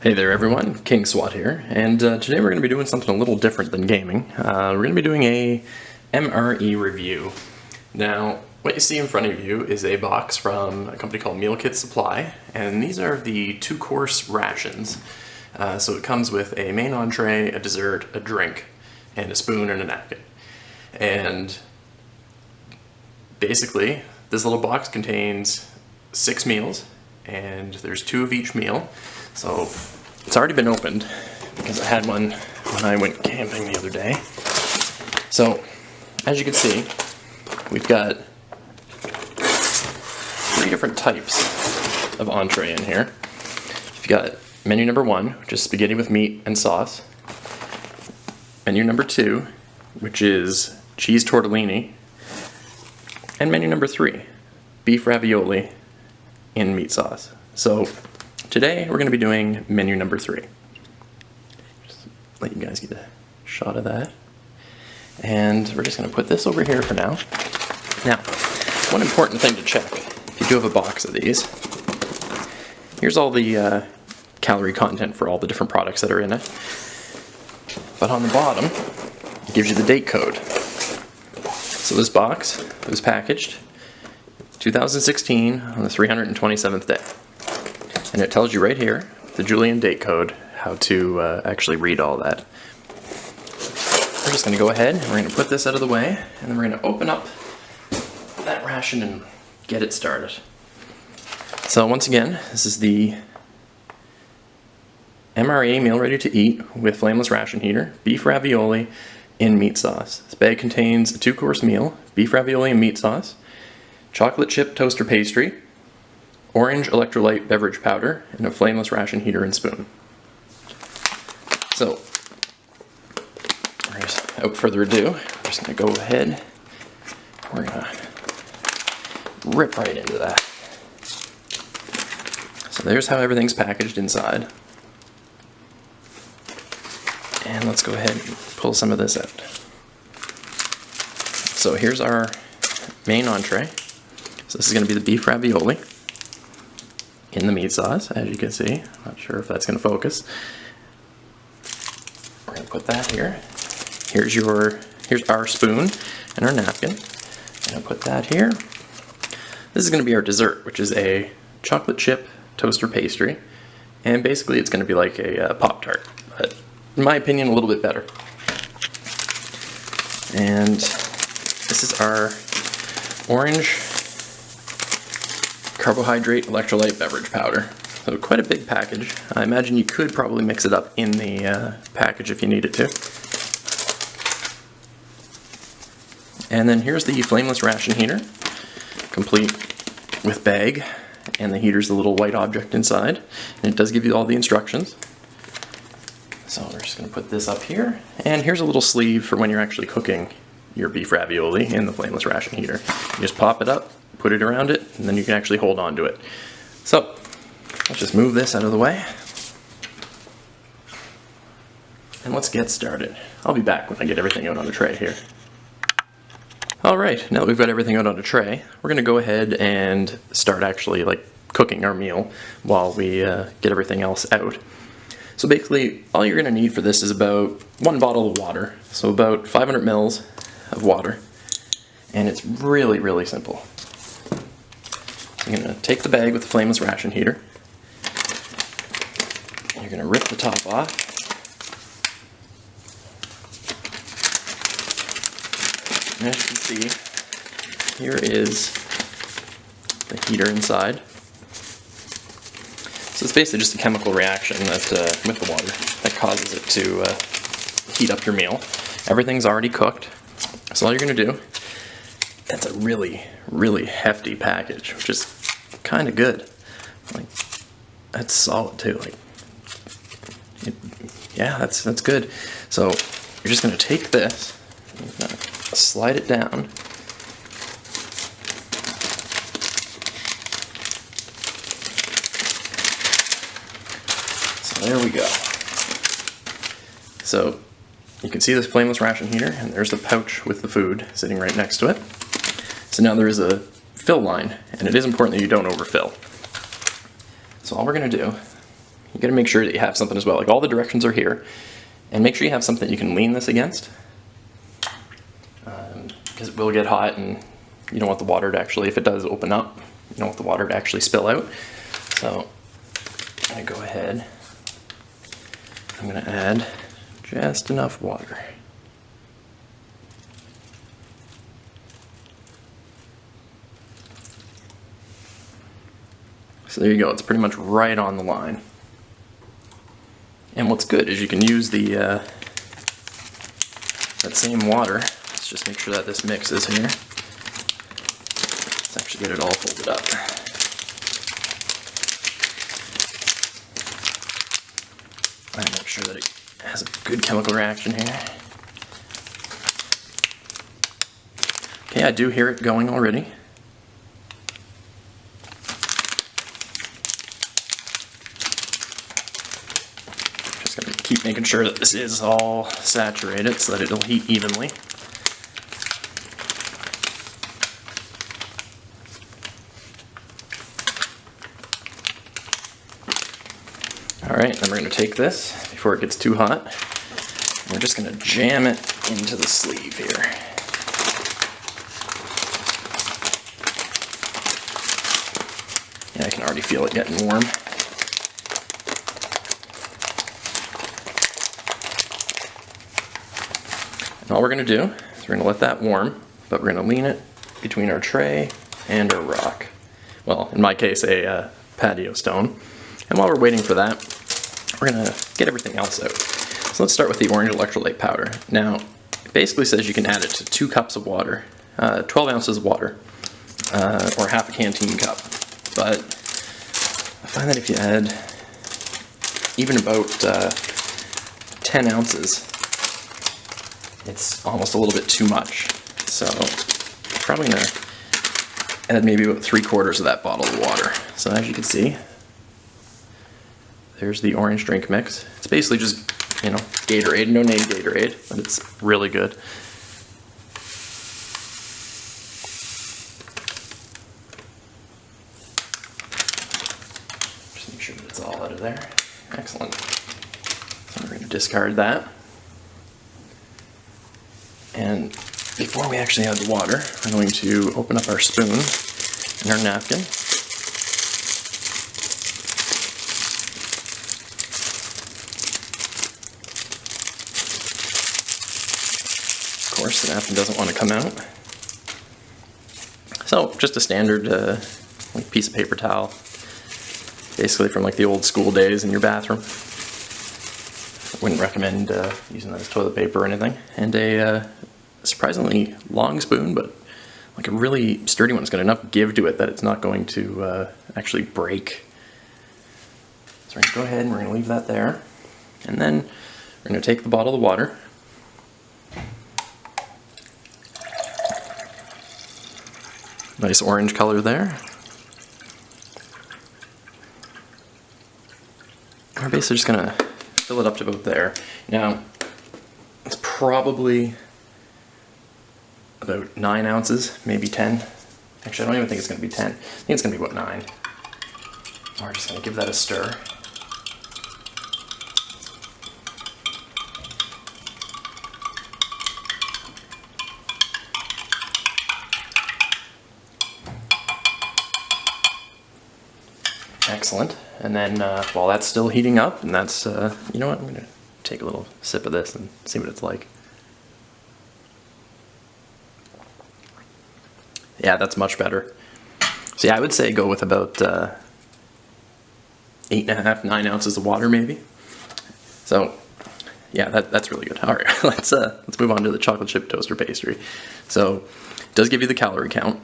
Hey there everyone, Kingswat here, and today we're going to be doing something a little different than gaming. We're going to be doing a MRE review. Now, what you see in front of you is a box from a company called Meal Kit Supply, and these are the 2-course rations. So it comes with a main entree, a dessert, a drink, and a spoon and a napkin. And basically, this little box contains 6 meals, and there's 2 of each meal. So it's already been opened because I had one when I went camping the other day. So as you can see, we've got 3 different types of entree in here. You've got menu number 1, which is spaghetti with meat and sauce. Menu number 2, which is cheese tortellini. And menu number 3, beef ravioli in meat sauce. So today we're going to be doing menu number 3. Just let you guys get a shot of that. And we're just going to put this over here for now. Now, one important thing to check, if you do have a box of these, here's all the calorie content for all the different products that are in it. But on the bottom, it gives you the date code. So this box was packaged 2016 on the 327th day. And it tells you right here, the Julian date code, how to actually read all that. We're just going to go ahead and we're going to put this out of the way, and then we're going to open up that ration and get it started. So once again, this is the MRE meal ready to eat with flameless ration heater, beef ravioli in meat sauce. This bag contains a 2-course meal, beef ravioli and meat sauce, chocolate chip toaster pastry, orange electrolyte beverage powder, and a flameless ration heater and spoon. So, without further ado, we're just going to go ahead, we're going to rip right into that. So there's how everything's packaged inside. And let's go ahead and pull some of this out. So here's our main entree. So this is going to be the beef ravioli in the meat sauce, as you can see. I'm not sure if that's going to focus. We're going to put that here. Here's our spoon and our napkin. I'm going to put that here. This is going to be our dessert, which is a chocolate chip toaster pastry. And basically it's going to be like a Pop-Tart, but in my opinion a little bit better. And this is our orange carbohydrate electrolyte beverage powder. So quite a big package. I imagine you could probably mix it up in the package if you needed to. And then here's the flameless ration heater, complete with bag, and the heater's the little white object inside. And it does give you all the instructions. So we're just going to put this up here, and here's a little sleeve for when you're actually cooking your beef ravioli in the flameless ration heater. You just pop it up, put it around it, and then you can actually hold on to it. So, let's just move this out of the way. And let's get started. I'll be back when I get everything out on a tray here. Alright, now that we've got everything out on a tray, we're going to go ahead and start actually cooking our meal while we get everything else out. So basically, all you're going to need for this is about 1 bottle of water. So about 500 mils of water. And it's really, really simple. You're going to take the bag with the flameless ration heater. You're going to rip the top off. And as you can see, here is the heater inside. So it's basically just a chemical reaction that with the water that causes it to heat up your meal. Everything's already cooked. So all you're going to do, that's a really, really hefty package, which is kind of good. That's solid too. Yeah, that's good. So you're just going to take this, slide it down. So there we go. So you can see this flameless ration heater, and there's the pouch with the food sitting right next to it. So now there is a fill line, and it is important that you don't overfill. So all we're going to do you gotta make sure that you have something as well. Like all the directions are here, and make sure you have something you can lean this against, because it will get hot and you don't want the water to actually, if it does open up, you don't want the water to actually spill out. So I'm gonna go ahead, I'm gonna add just enough water. So there you go, it's pretty much right on the line. And what's good is you can use the that same water. Let's just make sure that this mixes here. Let's actually get it all folded up. And make sure that it has a good chemical reaction here. Okay, I do hear it going already. Just gonna keep making sure that this is all saturated so that it'll heat evenly. Alright, then we're going to take this before it gets too hot, and we're just going to jam it into the sleeve here. Yeah, I can already feel it getting warm. And all we're going to do is we're going to let that warm, but we're going to lean it between our tray and our rock. Well, in my case, a patio stone. And while we're waiting for that, we're going to get everything else out. So let's start with the orange electrolyte powder. Now, it basically says you can add it to 2 cups of water, 12 ounces of water, or half a canteen cup. But I find that if you add even about 10 ounces, it's almost a little bit too much. So I'm probably going to add maybe about 3/4 of that bottle of water. So as you can see, there's the orange drink mix. It's basically just, you know, Gatorade, no name Gatorade, but it's really good. Just make sure that it's all out of there. Excellent. So we're going to discard that. And before we actually add the water, we're going to open up our spoon and our napkin. Of course, the napkin doesn't want to come out. So, just a standard like piece of paper towel, basically from like the old school days in your bathroom. I wouldn't recommend using that as toilet paper or anything. And a surprisingly long spoon, but like a really sturdy one. It's got enough give to it that it's not going to actually break. So we're going to go ahead and we're going to leave that there. And then we're going to take the bottle of water. Nice orange color there. We're basically just going to fill it up to about there. Now, it's probably about 9 ounces, maybe 10. Actually, I don't even think it's going to be 10. I think it's going to be about 9. We're just going to give that a stir. Excellent. And then while that's still heating up, and that's, you know what, I'm going to take a little sip of this and see what it's like. Yeah, that's much better. So yeah, I would say go with about 8.5, 9 ounces of water maybe. So yeah, that's really good. All right, let's move on to the chocolate chip toaster pastry. So it does give you the calorie count.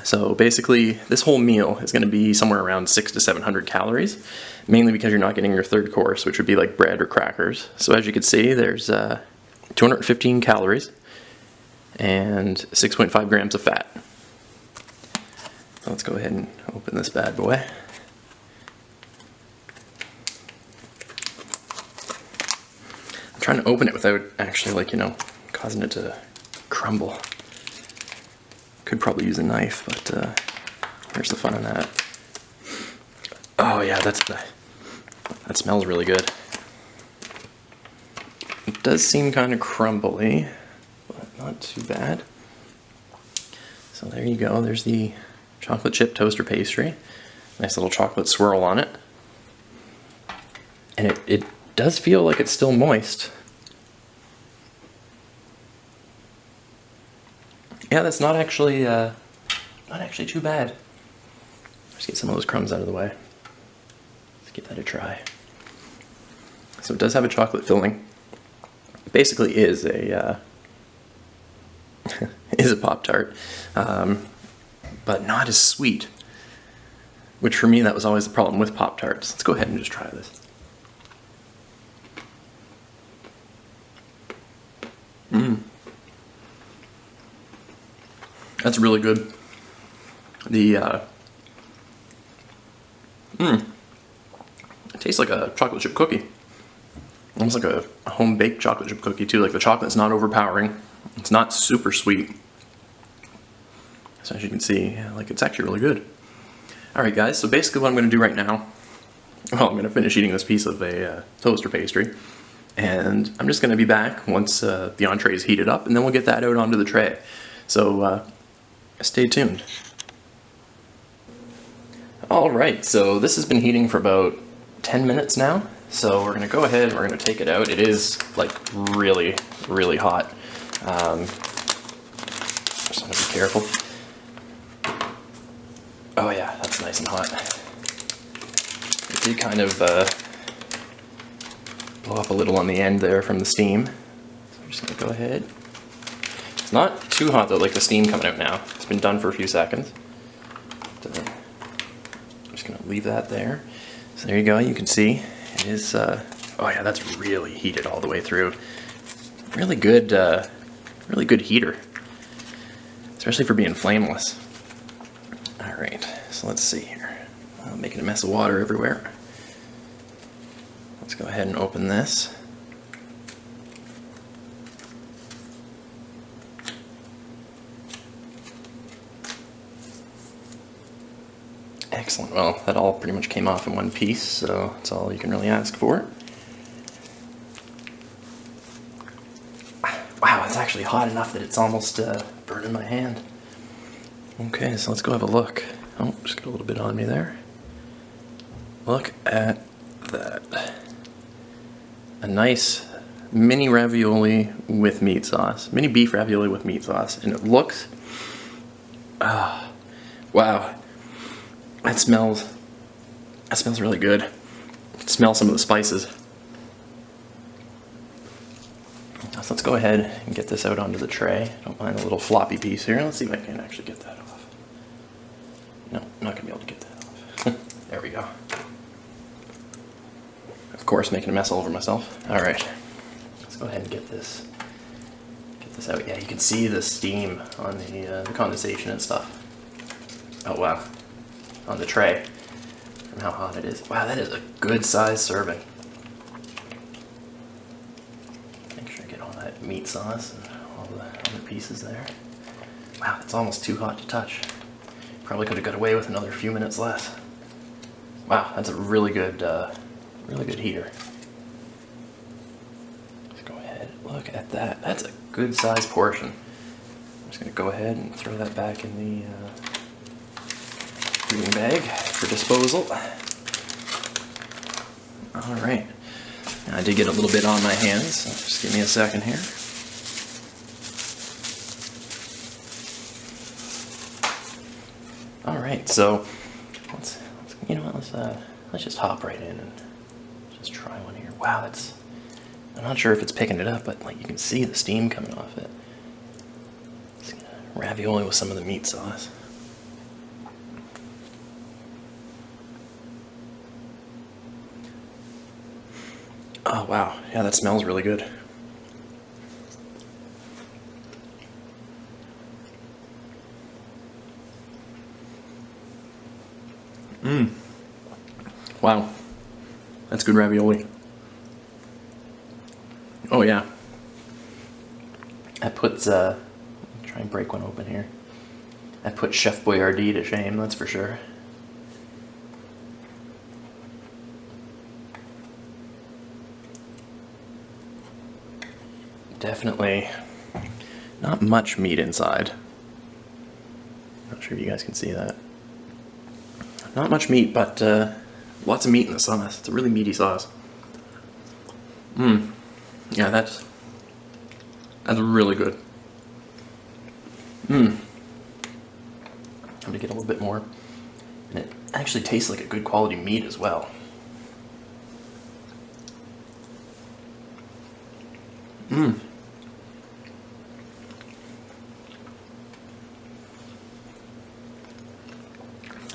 So basically, this whole meal is going to be somewhere around 600 to 700 calories, mainly because you're not getting your third course, which would be like bread or crackers. So as you can see, there's 215 calories and 6.5 grams of fat. So let's go ahead and open this bad boy. I'm trying to open it without actually, like, you know, causing it to crumble. Could probably use a knife, but where's the fun in that? Oh yeah, that's the That smells really good. It does seem kind of crumbly, but not too bad. So there you go, there's the chocolate chip toaster pastry. Nice little chocolate swirl on it. And it does feel like it's still moist. Yeah, that's not actually too bad. Just get some of those crumbs out of the way. Let's give that a try. So it does have a chocolate filling. It basically is a is a Pop-Tart, but not as sweet. Which for me, that was always the problem with Pop-Tarts. Let's go ahead and just try this. That's really good. It tastes like a chocolate chip cookie. Almost like a home-baked chocolate chip cookie too. Like the chocolate's not overpowering. It's not super sweet. So as you can see, yeah, like it's actually really good. Alright guys, so basically what I'm going to do right now, well, I'm going to finish eating this piece of a toaster pastry. And I'm just going to be back once the entree is heated up, and then we'll get that out onto the tray. So stay tuned. Alright, so this has been heating for about 10 minutes now. So we're going to go ahead and we're going to take it out. It is like really, really hot. Just want to be careful. Oh yeah, that's nice and hot. It did kind of blow up a little on the end there from the steam. So I'm just going to go ahead. It's not too hot though, like the steam coming out now. It's been done for a few seconds. I'm just going to leave that there. So there you go, you can see it is, oh yeah, that's really heated all the way through. Really good heater. Especially for being flameless. Alright, so let's see here. I'm making a mess of water everywhere. Let's go ahead and open this. Excellent. Well, that all pretty much came off in one piece, so that's all you can really ask for. Wow, it's actually hot enough that it's almost burning my hand. Okay, so let's go have a look. Oh, just got a little bit on me there. Look at that. A nice mini ravioli with meat sauce. Mini beef ravioli with meat sauce. And it looks... wow. That smells really good. Smell some of the spices. So let's go ahead and get this out onto the tray. Don't mind the little floppy piece here. Let's see if I can actually get that off. No, I'm not going to be able to get that off. There we go. Of course, making a mess all over myself. Alright, let's go ahead and get this out. Yeah, you can see the steam on the condensation and stuff. Oh wow. On the tray from how hot it is. Wow, that is a good size serving. Make sure I get all that meat sauce and all the other pieces there. Wow, it's almost too hot to touch. Probably could have got away with another few minutes less. Wow, that's a really good heater. Let's go ahead, look at that. That's a good size portion. I'm just going to go ahead and throw that back in the heating bag for disposal. Alright, I did get a little bit on my hands, so just give me a second here. Alright, so let's just hop right in and just try one here. Wow, that's, I'm not sure if it's picking it up, but like you can see the steam coming off it. It's ravioli with some of the meat sauce. Oh wow, yeah, that smells really good. Wow, that's good ravioli. Oh yeah. That puts, try and break one open here. That puts Chef Boyardee to shame, that's for sure. Definitely not much meat inside. Not sure if you guys can see that. Not much meat, but lots of meat in the sauce. It's a really meaty sauce. Yeah, that's really good. I'm gonna get a little bit more. And it actually tastes like a good quality meat as well.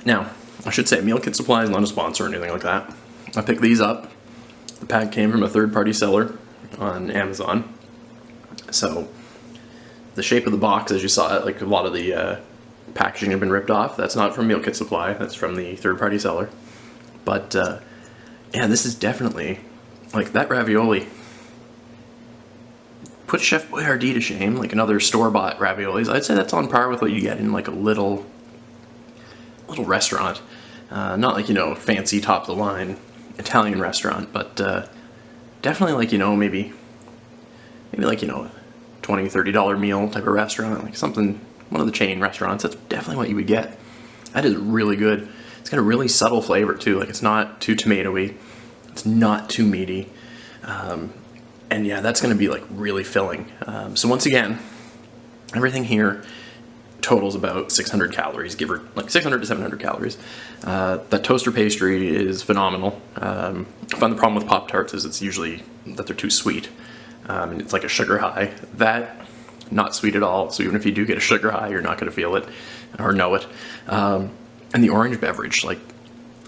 Now, I should say, Meal Kit Supply is not a sponsor or anything like that. I picked these up. The pack came from a third-party seller on Amazon. So, the shape of the box, as you saw it, like a lot of the packaging had been ripped off. That's not from Meal Kit Supply. That's from the third-party seller. But, yeah, this is definitely, like, that ravioli put Chef Boyardee to shame, like another store-bought raviolis. I'd say that's on par with what you get in, like, a little restaurant. Not like, you know, fancy top-of-the-line Italian restaurant, but definitely like, you know, maybe like, you know, $20, $30 meal type of restaurant, like something, one of the chain restaurants. That's definitely what you would get. That is really good. It's got a really subtle flavor too, like it's not too tomatoey, it's not too meaty, and yeah, that's gonna be like really filling. So once again, everything here totals about 600 calories, give or like 600 to 700 calories. That toaster pastry is phenomenal. I find the problem with Pop-Tarts is it's usually that they're too sweet. And it's like a sugar high. That, not sweet at all, so even if you do get a sugar high, you're not going to feel it or know it. And the orange beverage, like,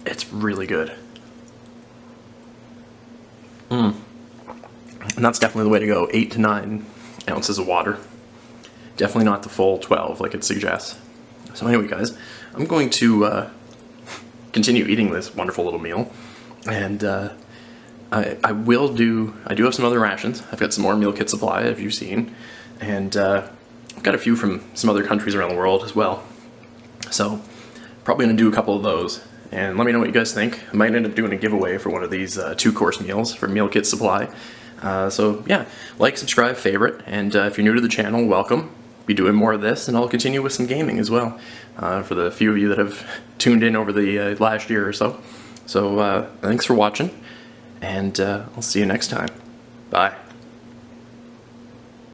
it's really good. And that's definitely the way to go, 8 to 9 ounces of water. Definitely not the full 12 like it suggests. So anyway, guys, I'm going to continue eating this wonderful little meal, and I do have some other rations. I've got some more Meal Kit Supply, as you've seen, and I've got a few from some other countries around the world as well. So probably going to do a couple of those, and let me know what you guys think. I might end up doing a giveaway for one of these 2-course meals from Meal Kit Supply. So yeah, like, subscribe, favorite, and if you're new to the channel, welcome. Be doing more of this, and I'll continue with some gaming as well, for the few of you that have tuned in over the last year or so. So thanks for watching, and I'll see you next time. Bye.